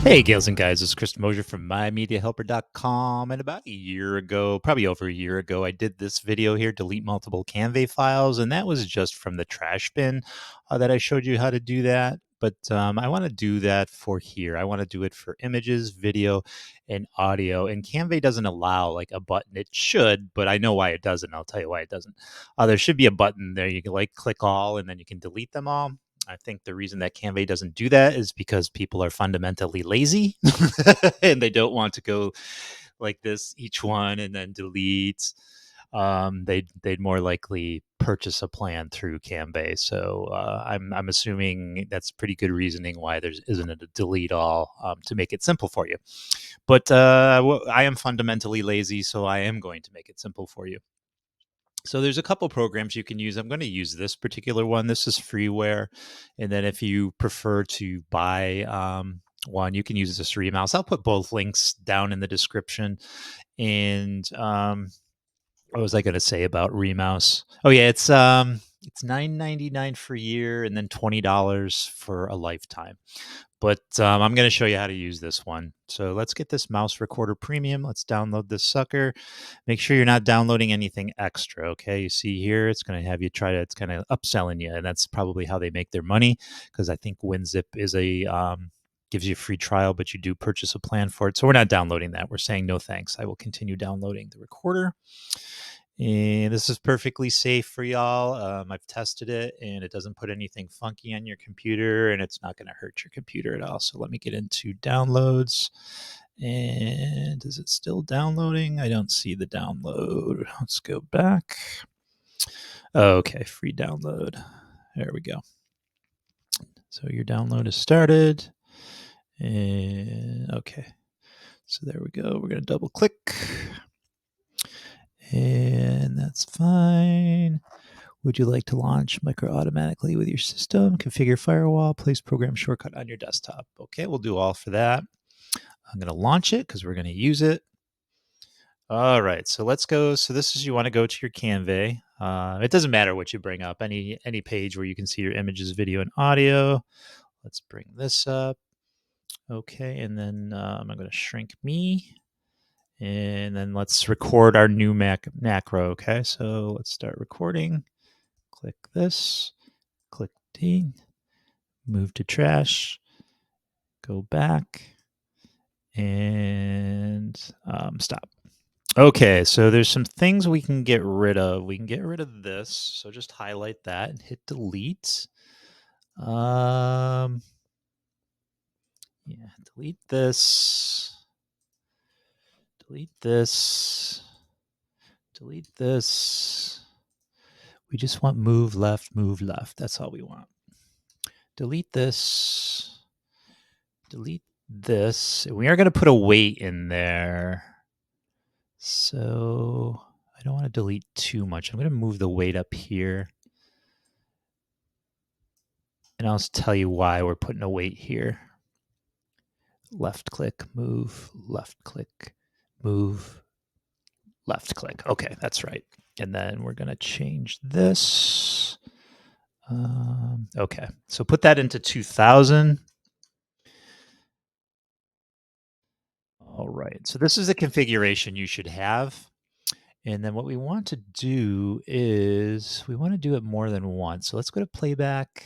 Hey, gals and guys, this is Chris Mosier from MyMediaHelper.com. And about a year ago, probably over a year ago, I did this video here, delete multiple Canva files. And that was just from the trash bin that I showed you how to do that. But I want to do that for here. I want to do it for images, video, and audio. And Canva doesn't allow like a button. It should, but I know why it doesn't. I'll tell you why it doesn't. There should be a button there. You can like click all and then you can delete them all. I think the reason that Canva doesn't do that is because people are fundamentally lazy and they don't want to go like this each one and then delete. They'd more likely purchase a plan through Canva. So I'm assuming that's pretty good reasoning why there isn't a delete all to make it simple for you. But I am fundamentally lazy, so I am going to make it simple for you. So there's a couple programs you can use. I'm going to use this particular one. This is freeware. And then if you prefer to buy one, you can use this ReMouse. I'll put both links down in the description. And what was I going to say about ReMouse? Oh yeah, it's $9.99 for a year and then $20 for a lifetime. But I'm going to show you how to use this one. So let's get this mouse recorder premium. Let's download this sucker. Make sure you're not downloading anything extra. Okay. You see here, it's going to have you try to, it's kind of upselling you. And that's probably how they make their money. Because I think WinZip is gives you a free trial, but you do purchase a plan for it. So we're not downloading that. We're saying no thanks. I will continue downloading the recorder. And this is perfectly safe for y'all. I've tested it and it doesn't put anything funky on your computer and it's not going to hurt your computer at all. So let me get into downloads. And is it still downloading? I don't see the download. Let's go back. Okay, free download. There we go. So your download is started. And okay. So there we go. We're going to double click. And that's fine. Would you like to launch Micro automatically with your system? Configure firewall, place program shortcut on your desktop. Okay, we'll do all for that. I'm going to launch it because we're going to use it. All right, so let's go. So this is, you want to go to your Canva. It doesn't matter what you bring up, any page where you can see your images, video, and audio. Let's bring this up. Okay, and then I'm going to shrink me. And then let's record our new macro. Okay, so let's start recording. Click this, click D, move to trash, go back, and stop. Okay, so there's some things we can get rid of. We can get rid of this. So just highlight that and hit delete. Yeah, delete this. Delete this. Delete this. We just want move left, move left. That's all we want. Delete this. Delete this. We are going to put a weight in there. So I don't want to delete too much. I'm going to move the weight up here. And I'll tell you why we're putting a weight here. Left click, move, left click, move, left click. Okay, that's right. And then we're going to change this. Okay, so put that into 2000. All right, so this is the configuration you should have. And then what we want to do is we want to do it more than once. So let's go to playback.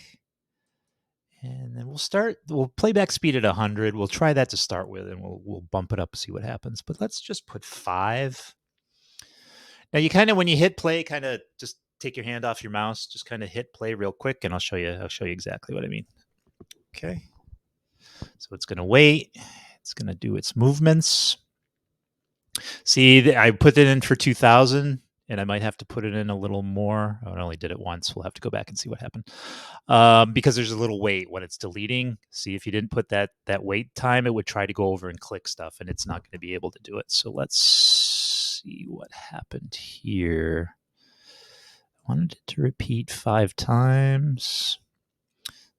And then we'll playback speed at 100. We'll try that to start with and we'll bump it up and see what happens. But let's just put 5. Now you kind of, when you hit play, kind of just take your hand off your mouse, just kind of hit play real quick and I'll show you exactly what I mean. Okay. So it's going to wait. It's going to do its movements. See, I put it in for 2000 and I might have to put it in a little more. Oh, I only did it once. We'll have to go back and see what happened. Because there's a little wait when it's deleting. See, if you didn't put that wait time, it would try to go over and click stuff and it's not going to be able to do it. So let's see what happened here. I wanted it to repeat 5 times.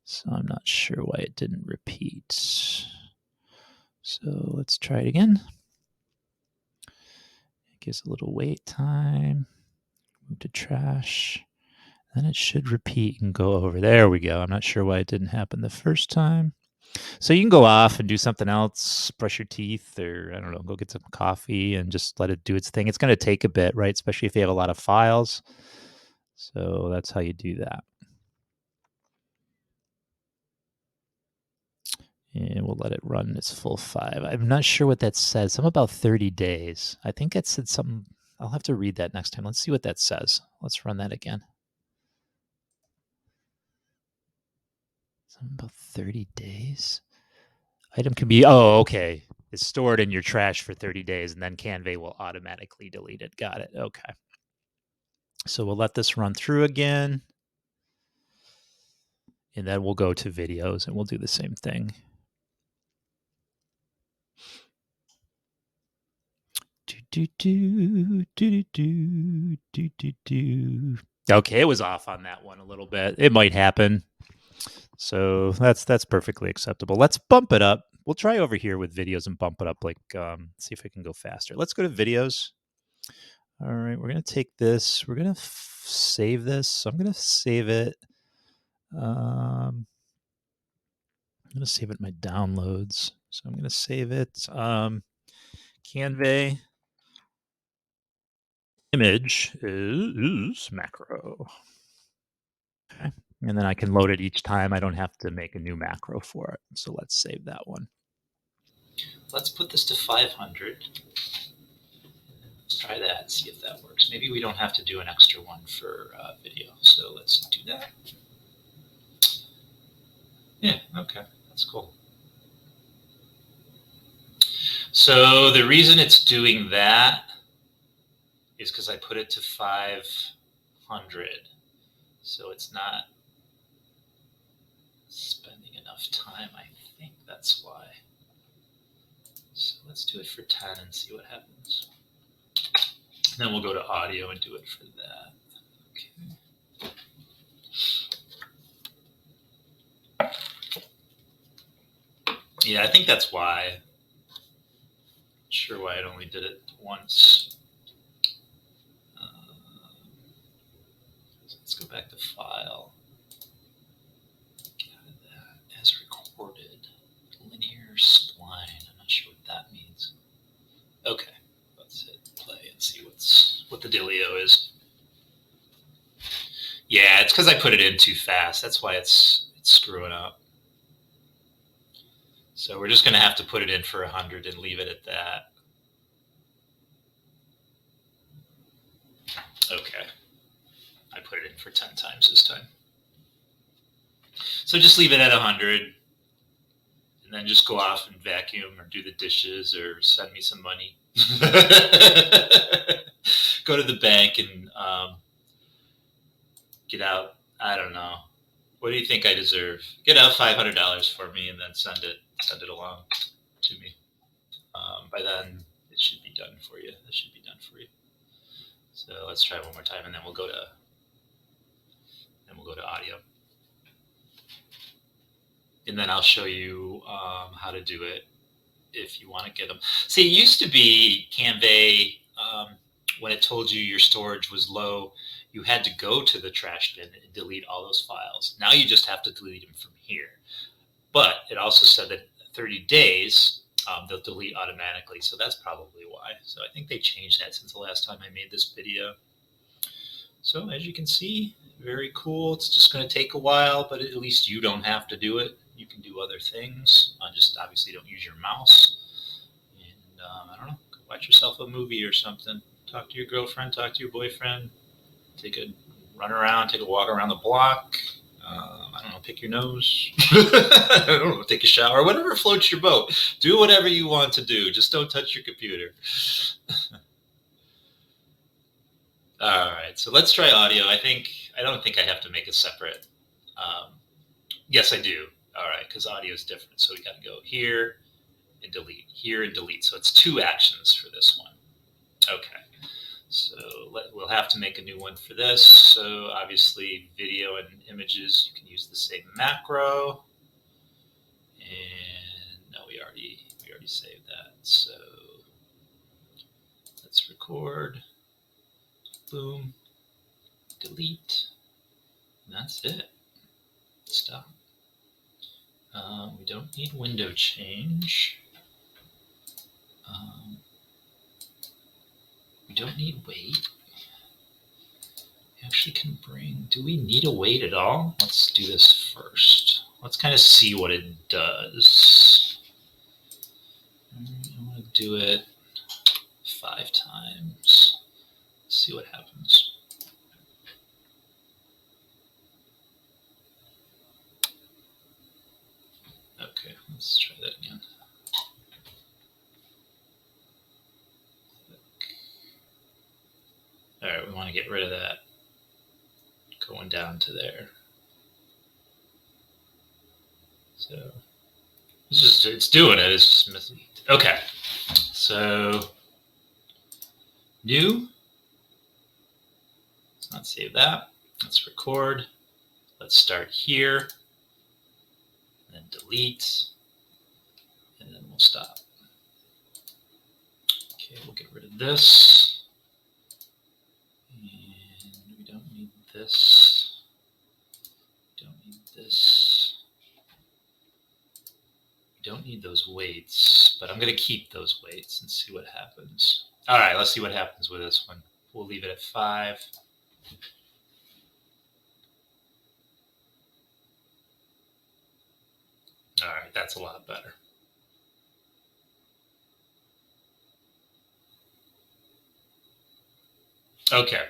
So I'm not sure why it didn't repeat. So let's try it again. It gives a little wait time. Move to trash. Then it should repeat and go over. There we go. I'm not sure why it didn't happen the first time. So you can go off and do something else, brush your teeth, or I don't know, go get some coffee and just let it do its thing. It's going to take a bit, right? Especially if you have a lot of files. So that's how you do that. And we'll let it run its full 5. I'm not sure what that says. Something about 30 days. I think it said something. I'll have to read that next time. Let's see what that says. Let's run that again. Something about 30 days. Item can be, oh, okay. It's stored in your trash for 30 days, and then Canva will automatically delete it. Got it. Okay. So we'll let this run through again. And then we'll go to videos and we'll do the same thing. Okay, it was off on that one a little bit. It might happen. So that's perfectly acceptable. Let's bump it up. We'll try over here with videos and bump it up, like see if it can go faster. Let's go to videos. All right, we're gonna take this. We're gonna save this. So I'm gonna save it. I'm gonna save it in my downloads. So I'm gonna save it. Canva image is macro. Okay. And then I can load it each time. I don't have to make a new macro for it. So let's save that one. Let's put this to 500. Let's try that, see if that works. Maybe we don't have to do an extra one for video. So let's do that. Yeah, okay, that's cool. So the reason it's doing that is because I put it to 500. So it's not spending enough time. I think that's why. So let's do it for 10 and see what happens. And then we'll go to audio and do it for that. Okay. Yeah, I think that's why. Not sure why it only did it once. So let's go back to file. That as recorded. Linear spline. I'm not sure what that means. Okay, let's hit play and see what the dealio is. Yeah, it's because I put it in too fast. That's why it's screwing up. So we're just going to have to put it in for 100 and leave it at that. Okay. I put it in for 10 times this time. So just leave it at 100 and then just go off and vacuum or do the dishes or send me some money. Go to the bank and get out, I don't know. What do you think I deserve? Get out $500 for me and then send it along to me. By then, it should be done for you. This should be done for you. So let's try one more time, and then we'll go to audio, and then I'll show you how to do it if you want to get them. See, it used to be Canva when it told you your storage was low, you had to go to the trash bin and delete all those files. Now you just have to delete them from here. But it also said that 30 days they'll delete automatically. So that's probably why. So I think they changed that since the last time I made this video. So as you can see, very cool. It's just going to take a while, but at least you don't have to do it. You can do other things. Just obviously don't use your mouse. And I don't know, go watch yourself a movie or something. Talk to your girlfriend, talk to your boyfriend. Take a run around, take a walk around the block. I don't know, pick your nose. I don't know, take a shower, whatever floats your boat. Do whatever you want to do. Just don't touch your computer. All right, so let's try audio. I don't think I have to make a separate. Yes, I do. All right, because audio is different. So we got to go here and delete, here and delete. So it's 2 actions for this one. Okay. So we'll have to make a new one for this. So obviously video and images, you can use the same macro. And no, we already saved that. So let's record. Boom. Delete. And that's it. Stop. We don't need window change. We don't need weight. We actually can bring, do we need a weight at all? Let's do this first. Let's kind of see what it does. I'm going to do it 5 times. See what happens. Okay, let's try that again. All right, we want to get rid of that going down to there. So it's doing it. It's just missing. Okay, so new. Let's not save that. Let's record. Let's start here. And then delete. And then we'll stop. Okay, we'll get rid of this. And we don't need this. We don't need this. We don't need those weights, but I'm going to keep those weights and see what happens. All right, let's see what happens with this one. We'll leave it at 5. All right, that's a lot better. Okay,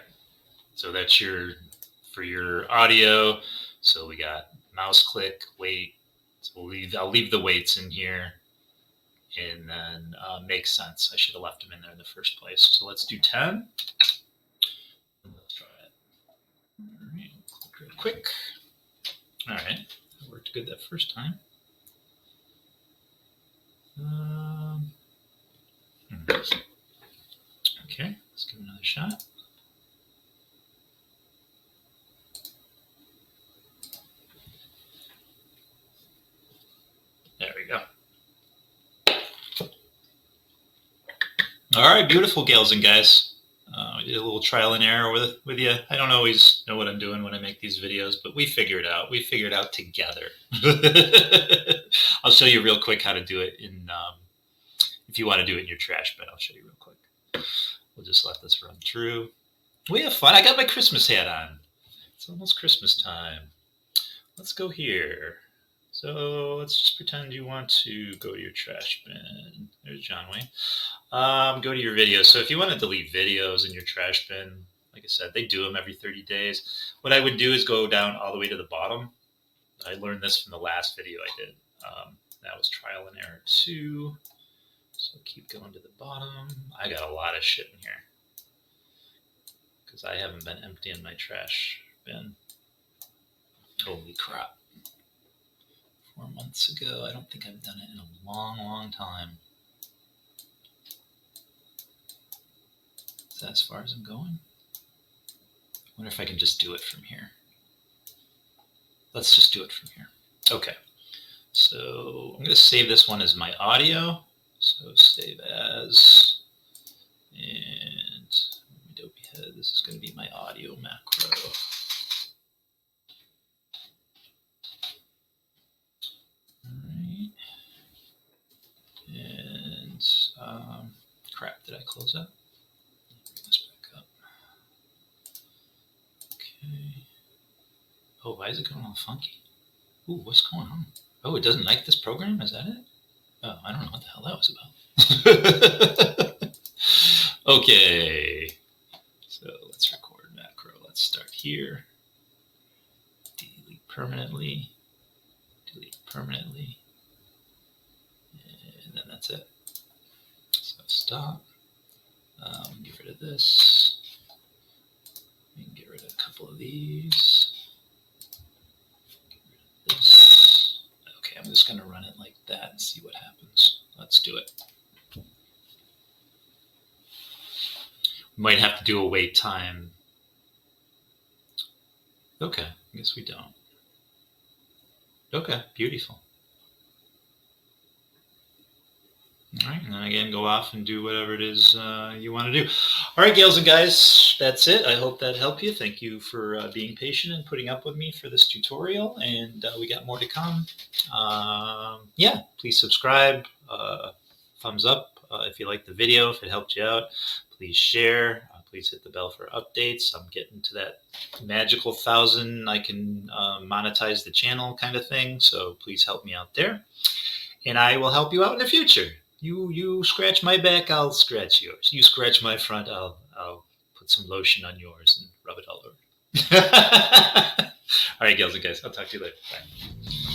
so that's for your audio. So we got mouse click, weight. So I'll leave the weights in here, and then makes sense. I should have left them in there in the first place. So let's do 10. Let's try it. All right, click real quick. All right, that worked good that first time. Okay, let's give it another shot. There we go. All right, beautiful, gals and guys. We did a little trial and error with you. I don't always know what I'm doing when I make these videos, but we figure it out. We figure it out together. I'll show you real quick how to do it in, if you want to do it in your trash bin, I'll show you real quick. We'll just let this run through. We have fun. I got my Christmas hat on. It's almost Christmas time. Let's go here. So let's just pretend you want to go to your trash bin. There's John Wayne. Go to your videos. So if you want to delete videos in your trash bin, like I said, they do them every 30 days. What I would do is go down all the way to the bottom. I learned this from the last video I did. That was trial and error 2. So keep going to the bottom. I got a lot of shit in here because I haven't been emptying my trash bin. Holy crap. 4 months ago. I don't think I've done it in a long, long time. Is that as far as I'm going? I wonder if I can just do it from here. Let's just do it from here. Okay. So I'm going to save this one as my audio. So save as, and Adobe Head, this is going to be my audio macro. And crap, did I close that? Bring this back up. Okay. Oh, why is it going all funky? Ooh, what's going on? Oh, it doesn't like this program? Is that it? Oh, I don't know what the hell that was about. Okay. So let's record macro. Let's start here. Delete permanently. Delete permanently. And then that's it. So stop. Get rid of this. We can get rid of a couple of these. Get rid of this. Okay, I'm just going to run it like that and see what happens. Let's do it. We might have to do a wait time. Okay, I guess we don't. Okay, beautiful. All right, and then again, go off and do whatever it is you want to do. All right, gals and guys, that's it. I hope that helped you. Thank you for being patient and putting up with me for this tutorial, and we got more to come. Yeah, please subscribe, thumbs up if you liked the video, if it helped you out. Please share. Please hit the bell for updates. I'm getting to that magical 1,000. I can monetize the channel kind of thing, so please help me out there. And I will help you out in the future. You scratch my back, I'll scratch yours. You scratch my front, I'll put some lotion on yours and rub it all over. All right, gals and guys, I'll talk to you later. Bye.